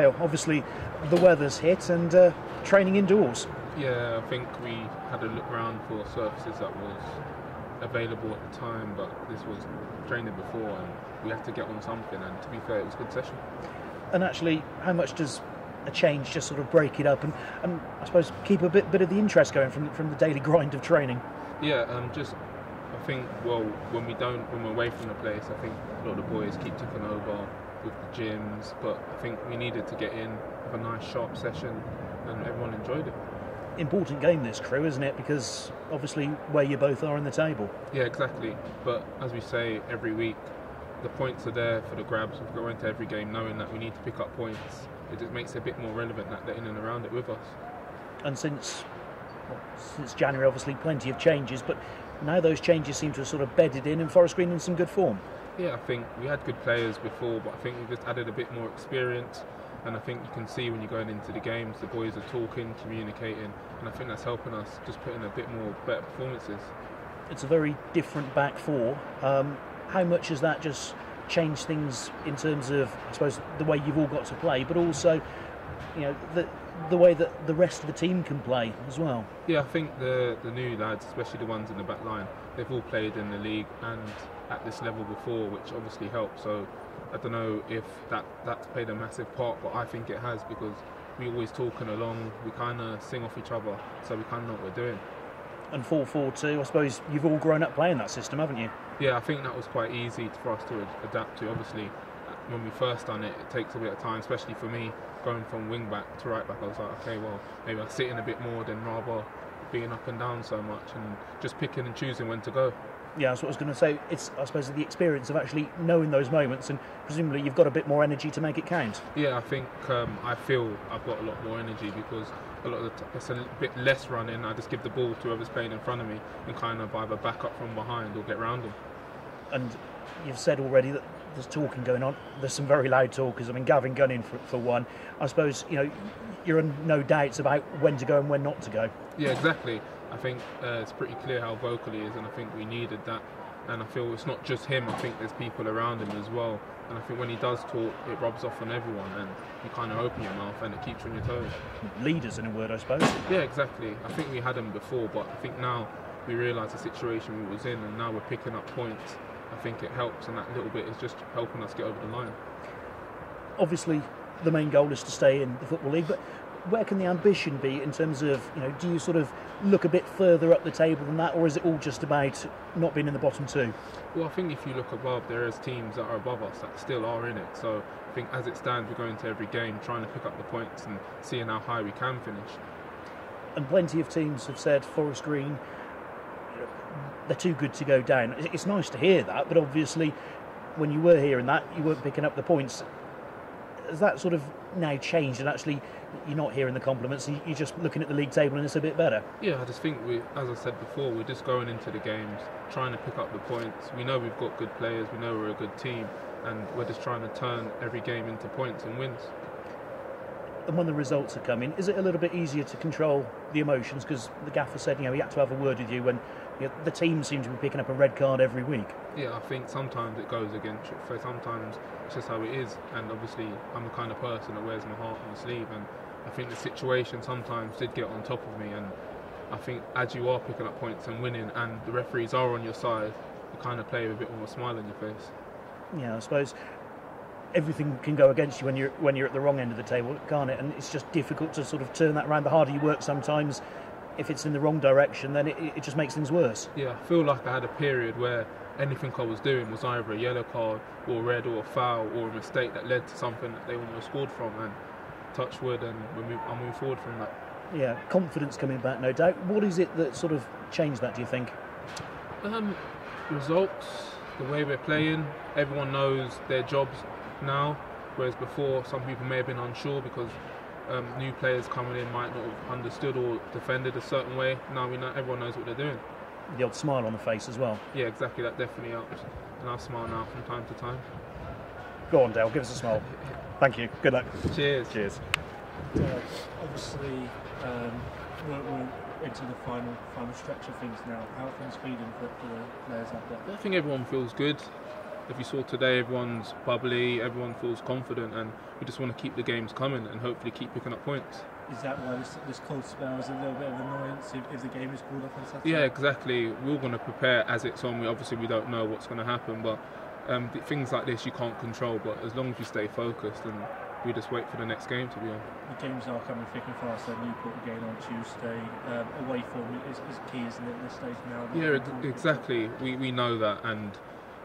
Dale, obviously the weather's hit and training indoors. Yeah, I think we had a look around for surfaces that was available at the time, but this was training before and we had to get on something, and to be fair, it was a good session. And actually, how much does a change just sort of break it up and I suppose keep a bit of the interest going from the daily grind of training? Yeah, I think, well, when we're away from the place, I think a lot of the boys keep ticking over with the gyms, but I think we needed to get in with a nice sharp session and everyone enjoyed it. Important game this, Crewe, isn't it? Because obviously where you both are in the table. Yeah, exactly. But as we say every week, the points are there for the grabs. We go into every game knowing that we need to pick up points. It just makes it a bit more relevant that they're in and around it with us. And since January, obviously plenty of changes, but now those changes seem to have sort of bedded in and Forest Green in some good form. Yeah, I think we had good players before, but I think we've just added a bit more experience. And I think you can see when you're going into the games, the boys are talking, communicating, and I think that's helping us just put in a bit more better performances. It's a very different back four. How much has that just changed things in terms of, I suppose, the way you've all got to play, but also, you know, the way that the rest of the team can play as well? Yeah, I think the new lads, especially the ones in the back line, they've all played in the league and at this level before, which obviously helps. So I don't know if that's played a massive part, but I think it has, because we always talking along, we kind of sing off each other, so we kind of know what we're doing. And 4-4-2, I suppose you've all grown up playing that system, haven't you? Yeah, I think that was quite easy for us to adapt to. Obviously, when we first done it, it takes a bit of time, especially for me, going from wing back to right back. I was like, okay, well, maybe I'll sit in a bit more than rather being up and down so much, and just picking and choosing when to go. Yeah, that's what I was going to say. It's, I suppose, the experience of actually knowing those moments, and presumably you've got a bit more energy to make it count. Yeah, I think I feel I've got a lot more energy, because a lot of it's a bit less running. I just give the ball to whoever's playing in front of me and kind of either back up from behind or get round them. And you've said already that there's talking going on. There's some very loud talkers. I mean, Gavin Gunning for one. I suppose, you know, you're in no doubts about when to go and when not to go. Yeah, exactly. I think it's pretty clear how vocal he is, and I think we needed that. And I feel it's not just him, I think there's people around him as well. And I think when he does talk, it rubs off on everyone, and you kind of open your mouth and it keeps you on your toes. Leaders, in a word, I suppose. Yeah, exactly. I think we had them before, but I think now we realise the situation we was in, and now we're picking up points. I think it helps, and that little bit is just helping us get over the line. Obviously, the main goal is to stay in the Football League, but where can the ambition be in terms of, you know, do you sort of look a bit further up the table than that, or is it all just about not being in the bottom two? Well, I think if you look above, there is teams that are above us that still are in it. So I think as it stands, we're going to every game trying to pick up the points and seeing how high we can finish. And plenty of teams have said Forest Green, they're too good to go down. It's nice to hear that, but obviously when you were hearing that, you weren't picking up the points. Has that sort of now changed, and actually you're not hearing the compliments, you're just looking at the league table and it's a bit better? Yeah, I just think, as I said before, we're just going into the games, trying to pick up the points. We know we've got good players, we know we're a good team, and we're just trying to turn every game into points and wins. And when the results are coming, is it a little bit easier to control the emotions? Because the gaffer said, you know, he had to have a word with you when, you know, the team seems to be picking up a red card every week. Yeah, I think sometimes it goes against you. So sometimes it's just how it is. And obviously, I'm the kind of person that wears my heart on my sleeve. And I think the situation sometimes did get on top of me. And I think as you are picking up points and winning, and the referees are on your side, you kind of play with a bit more smile on your face. Yeah, I suppose everything can go against you when you're at the wrong end of the table, can't it? And it's just difficult to sort of turn that around. The harder you work sometimes, if it's in the wrong direction, then it just makes things worse. Yeah, I feel like I had a period where anything I was doing was either a yellow card or red or a foul or a mistake that led to something that they almost scored from, and touch wood, and I'll move forward from that. Yeah, confidence coming back, no doubt. What is it that sort of changed that, do you think? Results, the way we're playing, everyone knows their jobs now, whereas before some people may have been unsure because new players coming in might not have understood or defended a certain way. Now we know, everyone knows what they're doing. The odd smile on the face as well. Yeah, exactly, that definitely helps. And I'll smile now from time to time. Go on, Dale, give us a smile. Thank you, good luck. Cheers. Cheers. Obviously, we're into the final stretch of things now. How are things feeling for the players out there? I think everyone feels good. if you saw today, everyone's bubbly, everyone feels confident, and we just want to keep the games coming and hopefully keep picking up points. Is that why this cold spell is a little bit of annoyance if the game is called off on Saturday? Yeah, exactly. We're going to prepare as it's on. We don't know what's going to happen, but things like this you can't control. But as long as we stay focused and we just wait for the next game to be on. The games are coming thick and fast. Newport again on Tuesday. Away form is key, isn't it, at this stage now? Yeah, exactly. We know that, and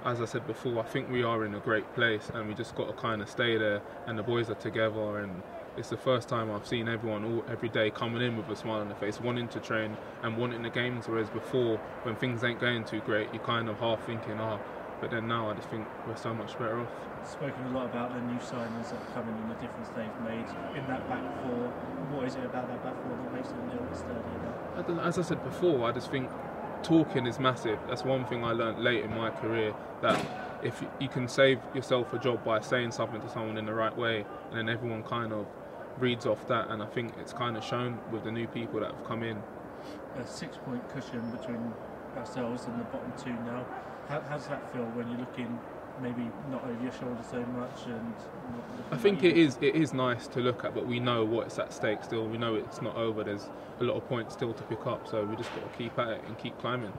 as I said before, I think we are in a great place, and we just got to kind of stay there. And the boys are together, and it's the first time I've seen everyone every day coming in with a smile on their face, wanting to train and wanting the games. Whereas before, when things ain't going too great, you're kind of half thinking, but then now I just think we're so much better off. Spoken a lot about the new signings that come in and the difference they've made in that back four. What is it about that back four that makes it a little bit sturdier? As I said before, I just think talking is massive. That's one thing I learned late in my career, that if you can save yourself a job by saying something to someone in the right way, and then everyone kind of reads off that, and I think it's kind of shown with the new people that have come in. A 6-point cushion between ourselves and the bottom two now. How does that feel when you're looking maybe not over your shoulder so much? And I think it is nice to look at, but we know what's at stake still. We know it's not over. There's a lot of points still to pick up, so we just got to keep at it and keep climbing.